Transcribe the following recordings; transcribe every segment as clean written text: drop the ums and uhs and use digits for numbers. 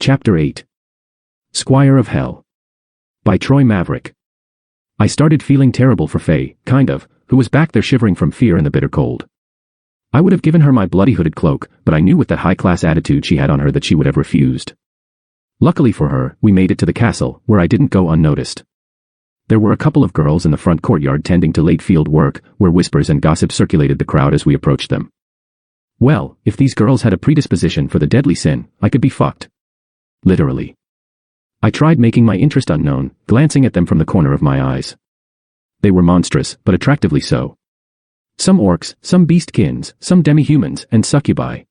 Chapter 8. Squire of Hell. By Troy Maverick. I started feeling terrible for Faye, who was back there shivering from fear in the bitter cold. I would have given her my bloody hooded cloak, but I knew with that high-class attitude she had on her that she would have refused. Luckily for her, we made it to the castle, where I didn't go unnoticed. There were a couple of girls in the front courtyard tending to late field work, where whispers and gossip circulated the crowd as we approached them. Well, if these girls had a predisposition for the deadly sin, I could be fucked. Literally. I tried making my interest unknown, glancing at them from the corner of my eyes. They were monstrous, but attractively so. Some orcs, some beastkins, some demi-humans, and succubi.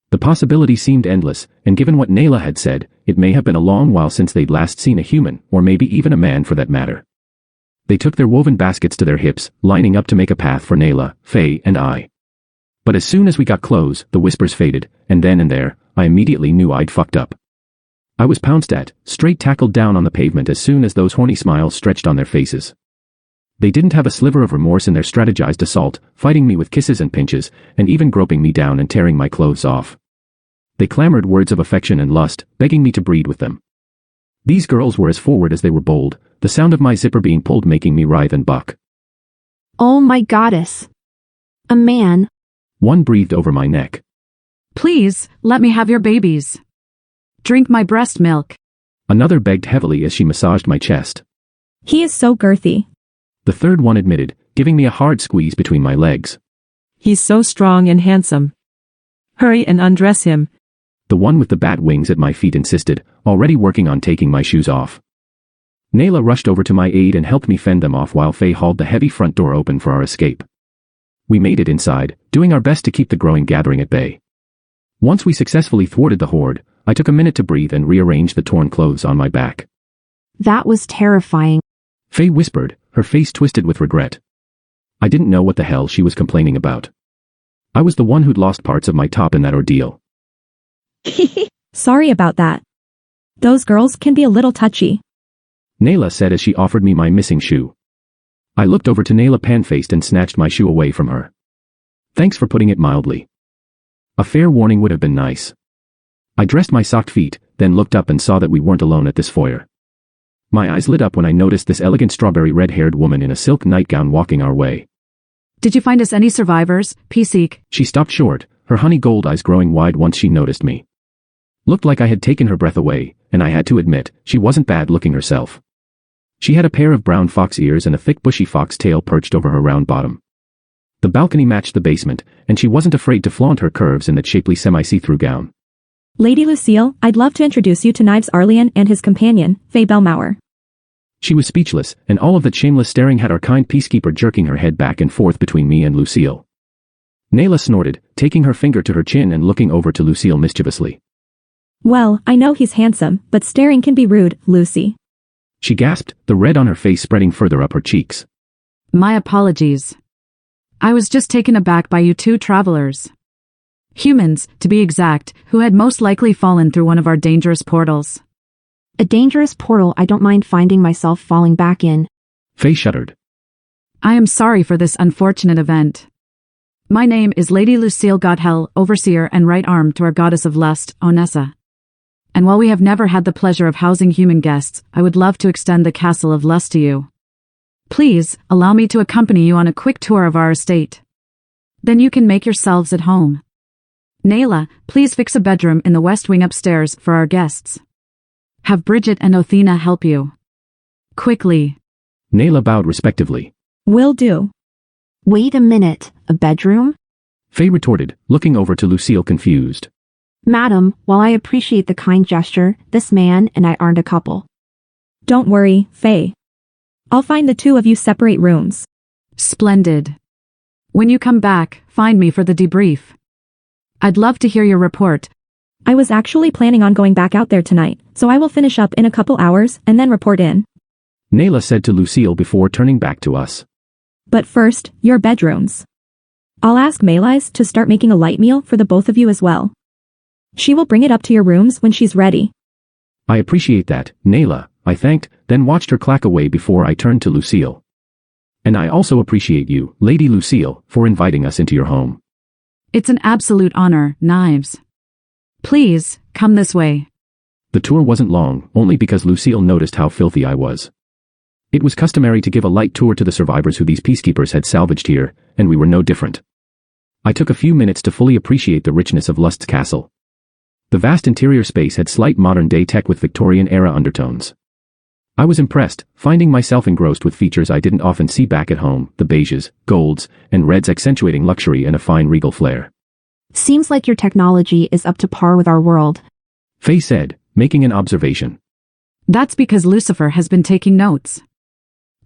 The possibility seemed endless, and given what Nayla had said, it may have been a long while since they'd last seen a human, or maybe even a man for that matter. They took their woven baskets to their hips, lining up to make a path for Nayla, Faye, and I. But as soon as we got close, the whispers faded, and then and there, I immediately knew I'd fucked up. I was pounced at, straight tackled down on the pavement as soon as those horny smiles stretched on their faces. They didn't have a sliver of remorse in their strategized assault, fighting me with kisses and pinches, and even groping me down and tearing my clothes off. They clamored words of affection and lust, begging me to breed with them. These girls were as forward as they were bold, the sound of my zipper being pulled making me writhe and buck. Oh my goddess. A man. One breathed over my neck. Please, let me have your babies. Drink my breast milk. Another begged heavily as she massaged my chest. He is so girthy. The third one admitted, giving me a hard squeeze between my legs. He's so strong and handsome. Hurry and undress him. The one with the bat wings at my feet insisted, already working on taking my shoes off. Nayla rushed over to my aid and helped me fend them off while Faye hauled the heavy front door open for our escape. We made it inside, doing our best to keep the growing gathering at bay. Once we successfully thwarted the horde, I took a minute to breathe and rearrange the torn clothes on my back. That was terrifying. Faye whispered, her face twisted with regret. I didn't know what the hell she was complaining about. I was the one who'd lost parts of my top in that ordeal. Sorry about that. Those girls can be a little touchy. Nayla said as she offered me my missing shoe. I looked over to Nayla pan-faced and snatched my shoe away from her. Thanks for putting it mildly. A fair warning would have been nice. I dressed my socked feet, then looked up and saw that we weren't alone at this foyer. My eyes lit up when I noticed this elegant strawberry red-haired woman in a silk nightgown walking our way. Did you find us any survivors, P-Seek? She stopped short, her honey gold eyes growing wide once she noticed me. Looked like I had taken her breath away, and I had to admit, she wasn't bad looking herself. She had a pair of brown fox ears and a thick bushy fox tail perched over her round bottom. The balcony matched the basement, and she wasn't afraid to flaunt her curves in that shapely semi-see-through gown. Lady Lucille, I'd love to introduce you to Knives Arlian and his companion, Faye Belmauer. She was speechless, and all of that shameless staring had our kind peacekeeper jerking her head back and forth between me and Lucille. Nayla snorted, taking her finger to her chin and looking over to Lucille mischievously. Well, I know he's handsome, but staring can be rude, Lucy. She gasped, the red on her face spreading further up her cheeks. My apologies. I was just taken aback by you two travelers. Humans, to be exact, who had most likely fallen through one of our dangerous portals. A dangerous portal I don't mind finding myself falling back in. Faye shuddered. I am sorry for this unfortunate event. My name is Lady Lucille Godhell, Overseer and right arm to our goddess of lust, Onessa. And while we have never had the pleasure of housing human guests, I would love to extend the castle of lust to you. Please, allow me to accompany you on a quick tour of our estate. Then you can make yourselves at home. Nayla, please fix a bedroom in the west wing upstairs for our guests. Have Bridget and Othina help you. Quickly. Nayla bowed respectively. Will do. Wait a minute, a bedroom? Faye retorted, looking over to Lucille confused. Madam, while I appreciate the kind gesture, this man and I aren't a couple. Don't worry, Faye. I'll find the two of you separate rooms. Splendid. When you come back, find me for the debrief. I'd love to hear your report. I was actually planning on going back out there tonight, so I will finish up in a couple hours and then report in. Nayla said to Lucille before turning back to us. But first, your bedrooms. I'll ask Maylise to start making a light meal for the both of you as well. She will bring it up to your rooms when she's ready. I appreciate that, Nayla, I thanked, then watched her clack away before I turned to Lucille. And I also appreciate you, Lady Lucille, for inviting us into your home. It's an absolute honor, Knives. Please, come this way. The tour wasn't long, only because Lucille noticed how filthy I was. It was customary to give a light tour to the survivors who these peacekeepers had salvaged here, and we were no different. I took a few minutes to fully appreciate the richness of Lust's castle. The vast interior space had slight modern-day tech with Victorian-era undertones. I was impressed, finding myself engrossed with features I didn't often see back at home, the beiges, golds, and reds accentuating luxury and a fine regal flair. Seems like your technology is up to par with our world. Faye said, making an observation. That's because Lucifer has been taking notes.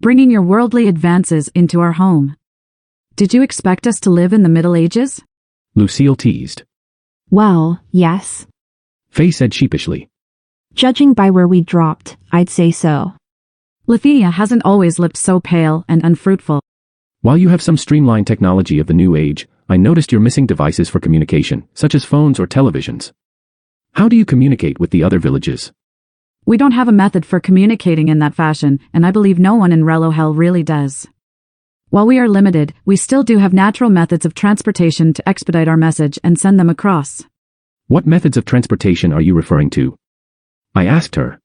Bringing your worldly advances into our home. Did you expect us to live in the Middle Ages? Lucille teased. Well, yes. Faye said sheepishly. Judging by where we dropped, I'd say so. Lithuania hasn't always looked so pale and unfruitful. While you have some streamlined technology of the new age, I noticed you're missing devices for communication, such as phones or televisions. How do you communicate with the other villages? We don't have a method for communicating in that fashion, and I believe no one in Relohel really does. While we are limited, we still do have natural methods of transportation to expedite our message and send them across. What methods of transportation are you referring to? I asked her.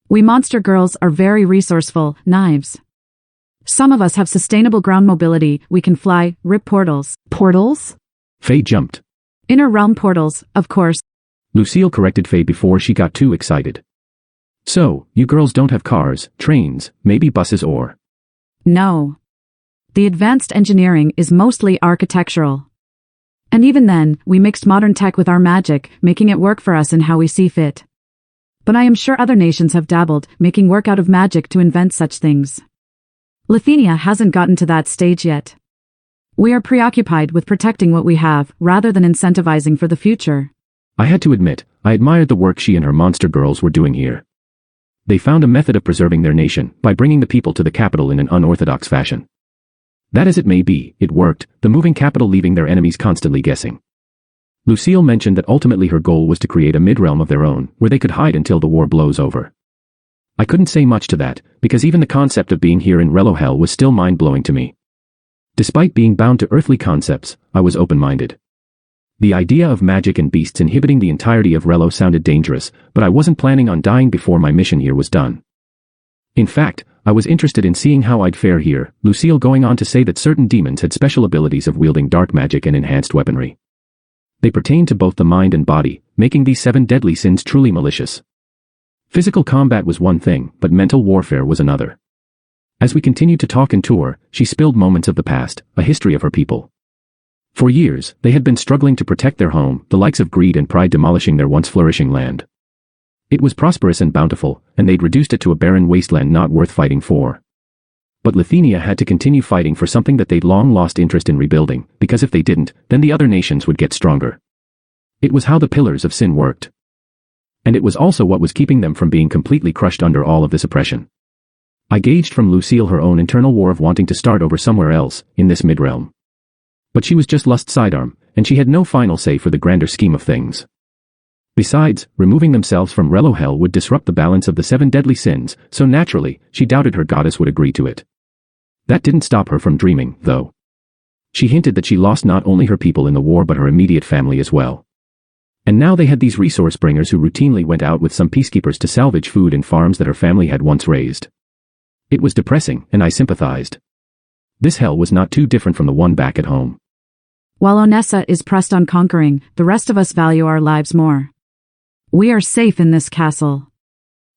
We monster girls are very resourceful, knives. Some of us have sustainable ground mobility, we can fly, rip portals. Portals? Faye jumped. Inner realm portals, of course. Lucille corrected Faye before she got too excited. So, you girls don't have cars, trains, maybe buses or… No. The advanced engineering is mostly architectural. And even then, we mixed modern tech with our magic, making it work for us in how we see fit. But I am sure other nations have dabbled, making work out of magic to invent such things. Lithuania hasn't gotten to that stage yet. We are preoccupied with protecting what we have, rather than incentivizing for the future. I had to admit, I admired the work she and her monster girls were doing here. They found a method of preserving their nation by bringing the people to the capital in an unorthodox fashion. That as it may be, it worked, the moving capital leaving their enemies constantly guessing. Lucille mentioned that ultimately her goal was to create a mid-realm of their own, where they could hide until the war blows over. I couldn't say much to that, because even the concept of being here in Relohel was still mind-blowing to me. Despite being bound to earthly concepts, I was open-minded. The idea of magic and beasts inhibiting the entirety of Relo sounded dangerous, but I wasn't planning on dying before my mission here was done. In fact, I was interested in seeing how I'd fare here, Lucille going on to say that certain demons had special abilities of wielding dark magic and enhanced weaponry. They pertained to both the mind and body, making these 7 deadly sins truly malicious. Physical combat was one thing, but mental warfare was another. As we continued to talk and tour, she spilled moments of the past, a history of her people. For years, they had been struggling to protect their home, the likes of greed and pride demolishing their once flourishing land. It was prosperous and bountiful, and they'd reduced it to a barren wasteland not worth fighting for. But Lithuania had to continue fighting for something that they'd long lost interest in rebuilding, because if they didn't, then the other nations would get stronger. It was how the pillars of sin worked. And it was also what was keeping them from being completely crushed under all of this oppression. I gauged from Lucille her own internal war of wanting to start over somewhere else, in this mid-realm. But she was just Lust's sidearm, and she had no final say for the grander scheme of things. Besides, removing themselves from Relohel would disrupt the balance of the 7 deadly sins, so naturally, she doubted her goddess would agree to it. That didn't stop her from dreaming, though. She hinted that she lost not only her people in the war but her immediate family as well. And now they had these resource bringers who routinely went out with some peacekeepers to salvage food in farms that her family had once raised. It was depressing, and I sympathized. This hell was not too different from the one back at home. While Onessa is pressed on conquering, the rest of us value our lives more. We are safe in this castle.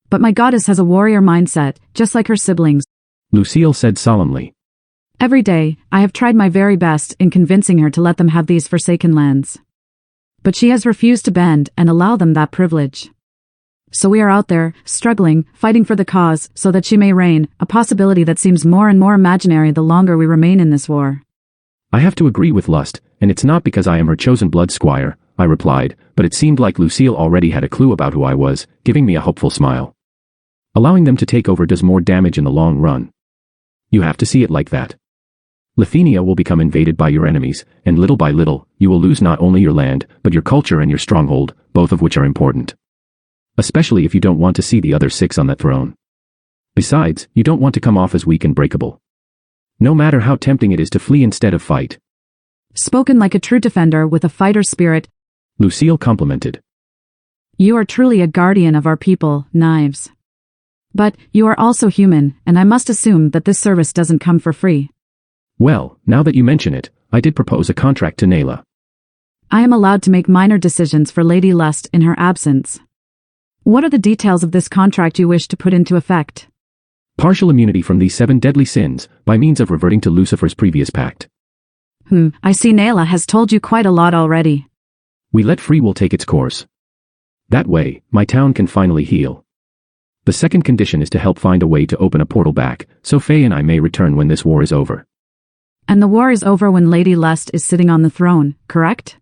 But my goddess has a warrior mindset, just like her siblings, Lucille said solemnly. Every day, I have tried my very best in convincing her to let them have these forsaken lands. But she has refused to bend and allow them that privilege. So we are out there, struggling, fighting for the cause, so that she may reign, a possibility that seems more and more imaginary the longer we remain in this war. I have to agree with Lust, and it's not because I am her chosen blood squire, I replied, but it seemed like Lucille already had a clue about who I was, giving me a hopeful smile. Allowing them to take over does more damage in the long run. You have to see it like that. Lithuania will become invaded by your enemies, and little by little, you will lose not only your land, but your culture and your stronghold, both of which are important. Especially if you don't want to see the other 6 on that throne. Besides, you don't want to come off as weak and breakable. No matter how tempting it is to flee instead of fight. Spoken like a true defender with a fighter spirit, Lucille complimented. You are truly a guardian of our people, Knives. But, you are also human, and I must assume that this service doesn't come for free. Well, now that you mention it, I did propose a contract to Nayla. I am allowed to make minor decisions for Lady Lust in her absence. What are the details of this contract you wish to put into effect? Partial immunity from these 7 deadly sins, by means of reverting to Lucifer's previous pact. I see Nayla has told you quite a lot already. We let free will take its course. That way, my town can finally heal. The second condition is to help find a way to open a portal back, so Faye and I may return when this war is over. And the war is over when Lady Lust is sitting on the throne, correct?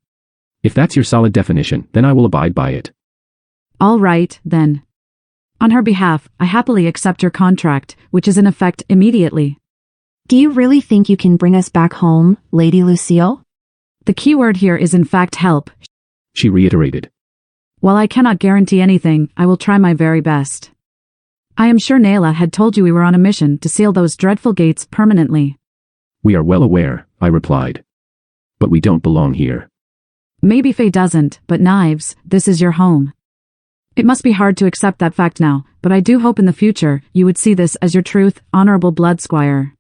If that's your solid definition, then I will abide by it. All right, then. On her behalf, I happily accept your contract, which is in effect immediately. Do you really think you can bring us back home, Lady Lucille? The key word here is in fact help. She reiterated. While I cannot guarantee anything, I will try my very best. I am sure Nayla had told you we were on a mission to seal those dreadful gates permanently. We are well aware, I replied. But we don't belong here. Maybe Faye doesn't, but Knives, this is your home. It must be hard to accept that fact now, but I do hope in the future you would see this as your truth, honorable blood, Squire.